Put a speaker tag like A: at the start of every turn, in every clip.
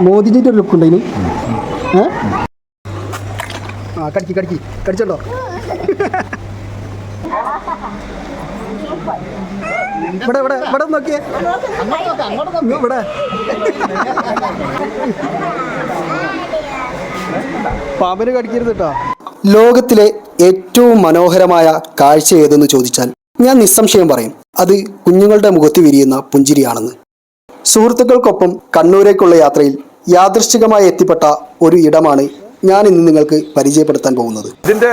A: മോദിജിൻ്റെ ഒരു ലുക്ക് ഉണ്ട് ഇനി. ആ കടിച്ചോട്ടോ. ഇവിടെ നോക്കിയേ, ഇവിടെ പാമ്പിന് കടിക്കരുത് കേട്ടോ. ലോകത്തിലെ ഏറ്റവും മനോഹരമായ കാഴ്ച ഏതെന്ന് ചോദിച്ചാൽ ഞാൻ നിസ്സംശയം പറയും അത് കുഞ്ഞുങ്ങളുടെ മുഖത്ത് വിരിയുന്ന പുഞ്ചിരിയാണെന്ന്. സുഹൃത്തുക്കൾക്കൊപ്പം കണ്ണൂരേക്കുള്ള യാത്രയിൽ യാദൃശ്ചികമായി എത്തിപ്പെട്ട ഒരു ഇടമാണ് ഞാൻ ഇന്ന് നിങ്ങൾക്ക് പരിചയപ്പെടുത്താൻ പോകുന്നത്.
B: ഇതിൻ്റെ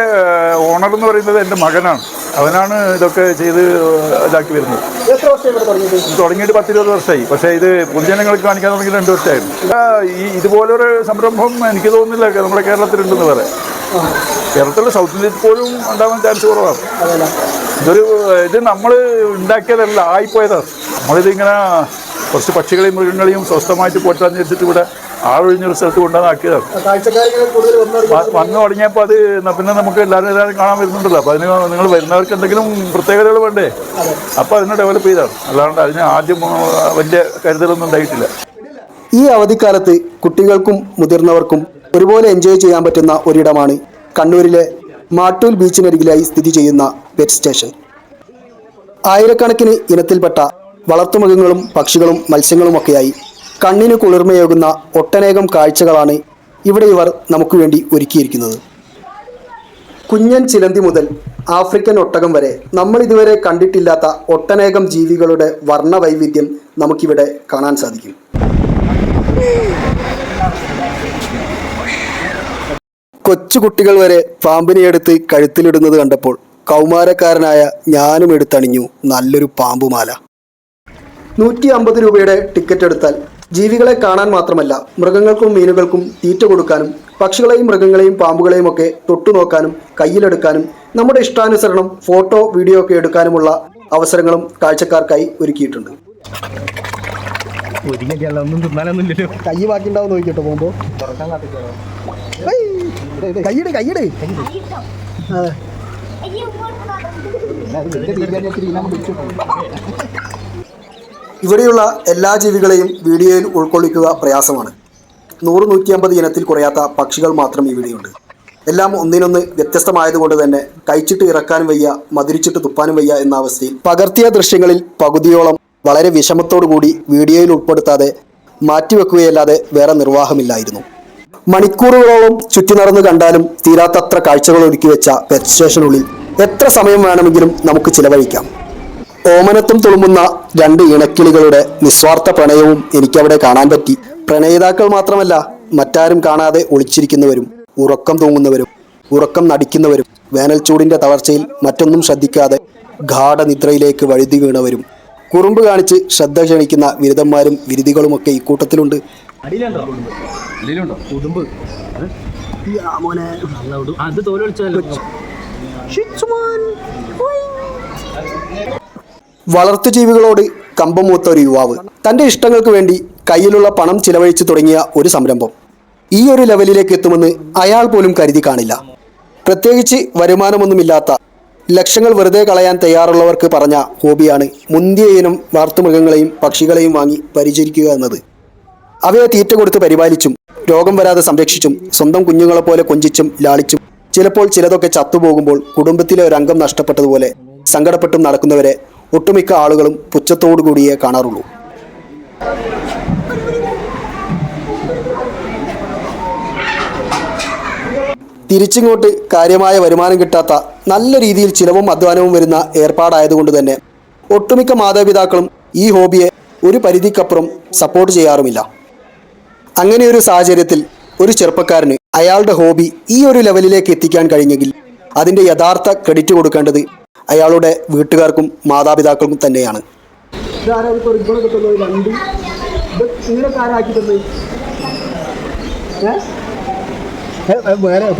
B: ഓണർ എന്ന് പറയുന്നത് എൻ്റെ മകനാണ്. അവനാണ് ഇതൊക്കെ ചെയ്ത് ഇതാക്കി വരുന്നത്. തുടങ്ങിയിട്ട് 10-20 വർഷമായി. പക്ഷേ ഇത് പൊതുജനങ്ങൾക്ക് കാണിക്കാൻ തുടങ്ങിയിട്ട് 2 വർഷമായിരുന്നു. ഇതുപോലൊരു സംരംഭം എനിക്ക് തോന്നുന്നില്ല നമ്മുടെ കേരളത്തിലുണ്ടെന്ന് പറയാം. കേരളത്തിലെ സൗത്ത് ഇന്ത്യയിൽ പോലും ഉണ്ടാവാൻ ചാൻസ് കുറവാണ്. ഇത് നമ്മൾ ഉണ്ടാക്കിയതല്ല, ആയിപ്പോയതാണ്. നമ്മളിതിങ്ങനെ കുറച്ച് പക്ഷികളെയും മൃഗങ്ങളെയും സ്വസ്ഥമായിട്ട് പോറ്റാൻ വെച്ചിട്ട് ഇവിടെ ആളൊഴിഞ്ഞൊരു സ്ഥലത്ത് കൊണ്ടുവന്നാക്കിയതാണ്. വന്നു തുടങ്ങിയപ്പോൾ അത് പിന്നെ നമുക്ക് എല്ലാവരും കാണാൻ വരുന്നുണ്ടല്ലോ. അപ്പോൾ അതിന് നിങ്ങൾ വരുന്നവർക്ക് എന്തെങ്കിലും പ്രത്യേകതകൾ വേണ്ടേ? അപ്പോൾ അതിനെ ഡെവലപ്പ് ചെയ്താണ്. അല്ലാണ്ട് അതിന് ആദ്യം വലിയ കരുതലൊന്നും ഉണ്ടായിട്ടില്ല.
A: ഈ അവധിക്കാലത്ത് കുട്ടികൾക്കും മുതിർന്നവർക്കും ഒരുപോലെ എൻജോയ് ചെയ്യാൻ പറ്റുന്ന ഒരിടമാണ് കണ്ണൂരിലെ മാട്ടൂൽ ബീച്ചിനരികിലായി സ്ഥിതി ചെയ്യുന്ന പെറ്റ് സ്റ്റേഷൻ. ആയിരക്കണക്കിന് ഇനത്തിൽപ്പെട്ട വളർത്തുമൃഗങ്ങളും പക്ഷികളും മത്സ്യങ്ങളുമൊക്കെയായി കണ്ണിന് കുളിർമയേകുന്ന ഒട്ടനേകം കാഴ്ചകളാണ് ഇവിടെ ഇവർ നമുക്ക് വേണ്ടി ഒരുക്കിയിരിക്കുന്നത്. കുഞ്ഞൻ ചിലന്തി മുതൽ ആഫ്രിക്കൻ ഒട്ടകം വരെ നമ്മൾ ഇതുവരെ കണ്ടിട്ടില്ലാത്ത ഒട്ടനേകം ജീവികളുടെ വർണ്ണവൈവിധ്യം നമുക്കിവിടെ കാണാൻ സാധിക്കും. കൊച്ചുകുട്ടികൾ വരെ പാമ്പിനെ എടുത്ത് കഴുത്തിലിടുന്നത് കണ്ടപ്പോൾ കൗമാരക്കാരനായ ഞാനും എടുത്തണിഞ്ഞു നല്ലൊരു പാമ്പുമാല. 150 രൂപയുടെ ടിക്കറ്റ് എടുത്താൽ ജീവികളെ കാണാൻ മാത്രമല്ല മൃഗങ്ങൾക്കും മീനുകൾക്കും തീറ്റ കൊടുക്കാനും പക്ഷികളെയും മൃഗങ്ങളെയും പാമ്പുകളെയും ഒക്കെ തൊട്ടുനോക്കാനും കയ്യിലെടുക്കാനും നമ്മുടെ ഇഷ്ടാനുസരണം ഫോട്ടോ വീഡിയോ ഒക്കെ എടുക്കാനുമുള്ള അവസരങ്ങളും കാഴ്ചക്കാർക്കായി ഒരുക്കിയിട്ടുണ്ട്. കൈ ബാക്കിണ്ടാവും നോക്കിട്ടോ പോകുമ്പോൾ. കയ്യിട് ഇവിടെയുള്ള എല്ലാ ജീവികളെയും വീഡിയോയിൽ ഉൾക്കൊള്ളിക്കുക പ്രയാസമാണ്. 100-150 ഇനത്തിൽ കുറയാത്ത പക്ഷികൾ മാത്രം ഇവിടെയുണ്ട്. എല്ലാം ഒന്നിനൊന്ന് വ്യത്യസ്തമായതുകൊണ്ട് തന്നെ കഴിച്ചിട്ട് ഇറക്കാനും വയ്യ, മധുരിച്ചിട്ട് തുപ്പാനും വയ്യ എന്ന അവസ്ഥയിൽ പകർത്തിയ ദൃശ്യങ്ങളിൽ പകുതിയോളം വളരെ വിഷമത്തോടുകൂടി വീഡിയോയിൽ ഉൾപ്പെടുത്താതെ മാറ്റിവെക്കുകയല്ലാതെ വേറെ നിർവാഹമില്ലായിരുന്നു. മണിക്കൂറുകളോളം ചുറ്റി നടന്നു കണ്ടാലും തീരാത്തത്ര കാഴ്ചകൾ ഒരുക്കി വെച്ച പെറ്റ് സ്റ്റേഷനുള്ളിൽ എത്ര സമയം വേണമെങ്കിലും നമുക്ക് ചിലവഴിക്കാം. ഓമനത്തും തുളുമ്പുന്ന 2 ഇണക്കിളികളുടെ നിസ്വാർത്ഥ പ്രണയവും എനിക്കവിടെ കാണാൻ പറ്റി. പ്രണയിതാക്കൾ മാത്രമല്ല, മറ്റാരും കാണാതെ ഒളിച്ചിരിക്കുന്നവരും ഉറക്കം തൂങ്ങുന്നവരും ഉറക്കം നടിക്കുന്നവരും വേനൽച്ചൂടിൻ്റെ തളർച്ചയിൽ മറ്റൊന്നും ശ്രദ്ധിക്കാതെ ഗാഠനിദ്രയിലേക്ക് വഴുതി വീണവരും കുറുമ്പ് കാണിച്ച് ശ്രദ്ധ ക്ഷണിക്കുന്ന വിരുദ്ധന്മാരും വിരുതികളുമൊക്കെ ഇക്കൂട്ടത്തിലുണ്ട്. വളർത്തുജീവികളോട് കമ്പമൂത്ത ഒരു യുവാവ് തൻ്റെ ഇഷ്ടങ്ങൾക്ക് വേണ്ടി കയ്യിലുള്ള പണം ചിലവഴിച്ചു തുടങ്ങിയ ഒരു സംരംഭം ഈ ഒരു ലെവലിലേക്ക് എത്തുമെന്ന് അയാൾ പോലും കരുതി കാണില്ല. പ്രത്യേകിച്ച് വരുമാനമൊന്നുമില്ലാത്ത ലക്ഷങ്ങൾ വെറുതെ കളയാൻ തയ്യാറുള്ളവർക്ക് പറഞ്ഞ ഹോബിയാണ് മുന്തിയ ഇനം വളർത്തുമൃഗങ്ങളെയും പക്ഷികളെയും വാങ്ങി പരിചരിക്കുക എന്നത്. അവയെ തീറ്റ കൊടുത്ത് പരിപാലിച്ചും രോഗം വരാതെ സംരക്ഷിച്ചും സ്വന്തം കുഞ്ഞുങ്ങളെപ്പോലെ കൊഞ്ചിച്ചും ലാളിച്ചും ചിലപ്പോൾ ചിലതൊക്കെ ചത്തുപോകുമ്പോൾ കുടുംബത്തിലെ ഒരംഗം നഷ്ടപ്പെട്ടതുപോലെ സങ്കടപ്പെട്ടും നടക്കുന്നവരെ ഒട്ടുമിക്ക ആളുകളും പുച്ഛത്തോടുകൂടിയേ കാണാറുള്ളൂ. തിരിച്ചിങ്ങോട്ട് കാര്യമായ വരുമാനം കിട്ടാത്ത നല്ല രീതിയിൽ ചിലവും അധ്വാനവും വരുന്ന ഏർപ്പാടായതുകൊണ്ട് തന്നെ ഒട്ടുമിക്ക മാതാപിതാക്കളും ഈ ഹോബിയെ ഒരു പരിധിക്കപ്പുറം സപ്പോർട്ട് ചെയ്യാറുമില്ല. അങ്ങനെയൊരു സാഹചര്യത്തിൽ ഒരു ചെറുപ്പക്കാരന് അയാളുടെ ഹോബി ഈ ഒരു ലെവലിലേക്ക് എത്തിക്കാൻ കഴിഞ്ഞെങ്കിൽ അതിൻ്റെ യഥാർത്ഥ ക്രെഡിറ്റ് കൊടുക്കേണ്ടത് അയാളുടെ വീട്ടുകാർക്കും മാതാപിതാക്കൾക്കും തന്നെയാണ്.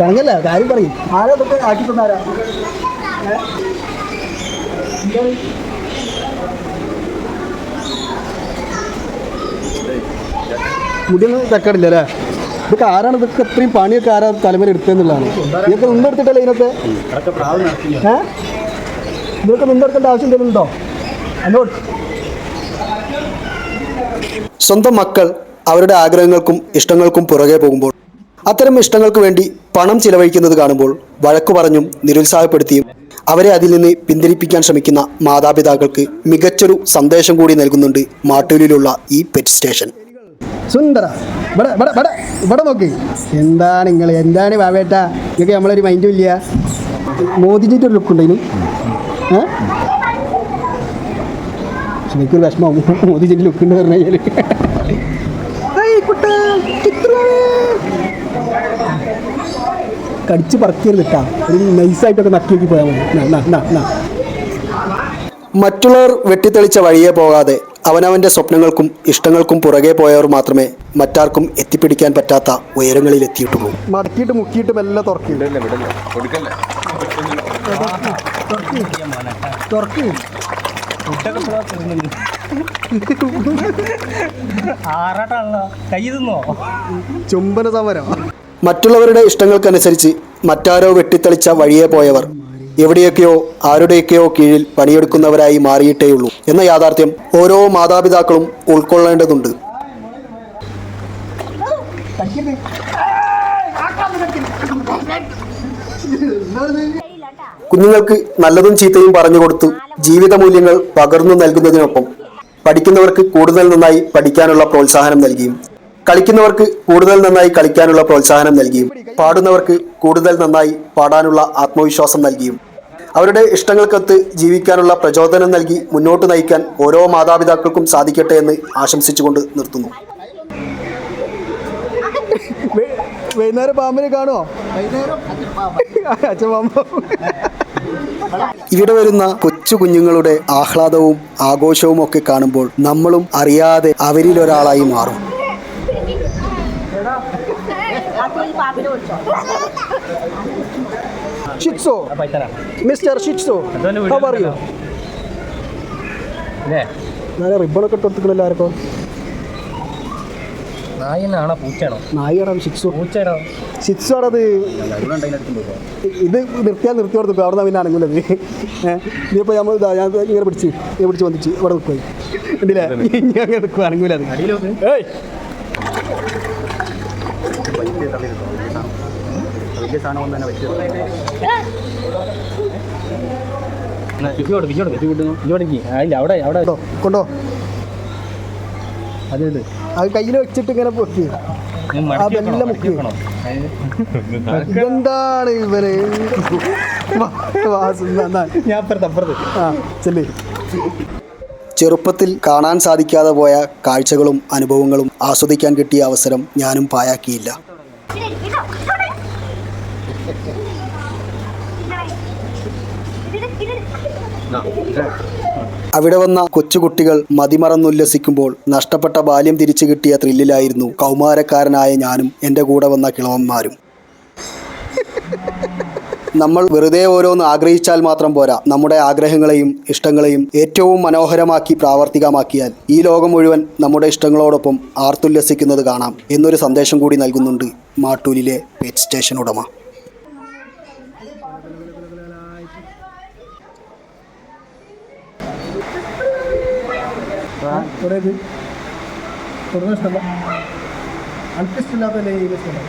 A: പറഞ്ഞല്ല കാര്യം പറയും. ആരാ ഇതൊക്കെ ആക്കി തന്നാരാ? മുടിയൊന്നും തെക്കടില്ല അല്ലേ? ഇതൊക്കെ ആരാണ് ഇതൊക്കെ ഇത്രയും പണിയൊക്കെ ആരാ തലമുറ എടുത്തതെന്നുള്ളതാണ്. ഇതൊക്കെ നിന്നെടുത്തിട്ടല്ലേ ഇതിനൊക്കെ ഇതൊക്കെ നിന്നെടുക്കേണ്ട ആവശ്യം എന്തെങ്കിലും ഉണ്ടോ? സ്വന്തം മക്കൾ അവരുടെ ആഗ്രഹങ്ങൾക്കും ഇഷ്ടങ്ങൾക്കും പുറകെ പോകുമ്പോൾ, അത്തരം ഇഷ്ടങ്ങൾക്ക് വേണ്ടി പണം ചിലവഴിക്കുന്നത് കാണുമ്പോൾ വഴക്കു പറഞ്ഞും നിരുത്സാഹപ്പെടുത്തിയും അവരെ അതിൽ നിന്ന് പിന്തിരിപ്പിക്കാൻ ശ്രമിക്കുന്ന മാതാപിതാക്കൾക്ക് മികച്ചൊരു സന്ദേശം കൂടി നൽകുന്നുണ്ട് മാട്ടൂലിലുള്ള ഈ പെറ്റ് സ്റ്റേഷൻ.
C: സുന്ദര ഇവിടെ നോക്ക്. എന്താണ് ബാബേട്ട, നിങ്ങൾക്ക് നമ്മളൊരു മൈൻഡും ഇല്ല. മോദിജിൻ്റെ ഒരു ലുക്ക് ഉണ്ടതിന്. എനിക്കൊരു വിഷമമാവും മോദിജിൻ്റെ ലുക്ക് ഉണ്ട് പറഞ്ഞു കഴിഞ്ഞാൽ. കടിച്ച് പറക്കരുത് കേട്ടാ, ഒരു നൈസായിട്ടൊക്കെ നക്കി നോക്കി പോയാൽ മതി.
A: മറ്റുള്ളവർ വെട്ടിത്തെളിച്ച വഴിയെ പോകാതെ അവനവൻ്റെ സ്വപ്നങ്ങൾക്കും ഇഷ്ടങ്ങൾക്കും പുറകെ പോയവർ മാത്രമേ മറ്റാർക്കും എത്തിപ്പിടിക്കാൻ പറ്റാത്ത ഉയരങ്ങളിൽ എത്തിയിട്ടുള്ളൂ.
C: മടക്കിയിട്ട് മുക്കിയിട്ട് മെല്ലെ തുറക്കി. ചുംബന സമരം.
A: മറ്റുള്ളവരുടെ ഇഷ്ടങ്ങൾക്കനുസരിച്ച് മറ്റാരോ വെട്ടിത്തെളിച്ച വഴിയെ പോയവർ എവിടെയൊക്കെയോ ആരുടെയൊക്കെയോ കീഴിൽ പണിയെടുക്കുന്നവരായി മാറിയിട്ടേയുള്ളൂ എന്ന യാഥാർത്ഥ്യം ഓരോ മാതാപിതാക്കളും ഉൾക്കൊള്ളേണ്ടതുണ്ട്. കുഞ്ഞുങ്ങൾക്ക് നല്ലതും ചീത്തയും പറഞ്ഞുകൊടുത്തു ജീവിത മൂല്യങ്ങൾ പകർന്നു നൽകുന്നതിനൊപ്പം പഠിക്കുന്നവർക്ക് കൂടുതൽ നന്നായി പഠിക്കാനുള്ള പ്രോത്സാഹനം നൽകിയും കളിക്കുന്നവർക്ക് കൂടുതൽ നന്നായി കളിക്കാനുള്ള പ്രോത്സാഹനം നൽകിയും പാടുന്നവർക്ക് കൂടുതൽ നന്നായി പാടാനുള്ള ആത്മവിശ്വാസം നൽകിയും അവരുടെ ഇഷ്ടങ്ങൾക്കൊത്ത് ജീവിക്കാനുള്ള പ്രചോദനം നൽകി മുന്നോട്ട് നയിക്കാൻ ഓരോ മാതാപിതാക്കൾക്കും സാധിക്കട്ടെ എന്ന് ആശംസിച്ചുകൊണ്ട് നിർത്തുന്നു.
C: വൈകുന്നേരം പാമ്പിനെ കാണുമോ?
A: ഇവിടെ വരുന്ന കൊച്ചു കുഞ്ഞുങ്ങളുടെ ആഹ്ലാദവും ആഘോഷവും ഒക്കെ കാണുമ്പോൾ നമ്മളും അറിയാതെ അവരിലൊരാളായി മാറും.
C: ഷിറ്റ്സോ, മിസ്റ്റർ ഷിറ്റ്സോ, how are you? റിബണൊക്കെ ഇട്ടെടുത്തിക്കണല്ലോ ആർക്കോ.
D: നായനാണോ പൂച്ചയാണോ?
C: നായിയാണോ ഷിറ്റ്സോ?
D: പൂച്ചയാണോ?
C: ഷിറ്റ്സോ ആണത്. ഇത് നിർത്തി കൊടുത്തു അവിടെ നിന്ന് പിന്നെ അനങ്ങൂലത്. ഇതിപ്പോൾ ഞാൻ ഇങ്ങനെ പിടിച്ച് വന്നിച്ച് ഇവിടെ നിൽക്കുവായി ഉണ്ടല്ലേ, ഇനി അങ്ങനെ നിൽക്കുക അനങ്ങൂലത്. ഏയ് കൊണ്ടോ
D: അതെ
C: അത് കയ്യിൽ വെച്ചിട്ട് ഇങ്ങനെ പൊക്കി അതെല്ലാം മുക്കി. എന്താണ് ഇവര്?
D: ഞാൻ അപ്പുറത്ത്
C: ചെല്ലേ.
A: ചെറുപ്പത്തിൽ കാണാൻ സാധിക്കാതെ പോയ കാഴ്ചകളും അനുഭവങ്ങളും ആസ്വദിക്കാൻ കിട്ടിയ അവസരം ഞാനും പാഴാക്കിയില്ല. അവിടെ വന്ന കൊച്ചുകുട്ടികൾ മതിമറന്നുല്ലസിക്കുമ്പോൾ നഷ്ടപ്പെട്ട ബാല്യം തിരിച്ചു കിട്ടിയ ത്രില്ലിലായിരുന്നു കൗമാരക്കാരനായ ഞാനും എൻ്റെ കൂടെ വന്ന കിളവന്മാരും. നമ്മൾ വെറുതെ ഓരോന്ന് ആഗ്രഹിച്ചാൽ മാത്രം പോരാ, നമ്മുടെ ആഗ്രഹങ്ങളെയും ഇഷ്ടങ്ങളെയും ഏറ്റവും മനോഹരമാക്കി പ്രാവർത്തികമാക്കിയാൽ ഈ ലോകം മുഴുവൻ നമ്മുടെ ഇഷ്ടങ്ങളോടൊപ്പം ആർത്തുല്ലസിക്കുന്നത് കാണാം എന്നൊരു സന്ദേശം കൂടി നൽകുന്നുണ്ട് മാട്ടൂലിലെ പെറ്റ് സ്റ്റേഷൻ ഉടമ.
C: ഇഷ്ടമല്ല, അനക്കിഷ്ടമില്ലാത്തല്ലേ ഇഷ്ടമല്ല.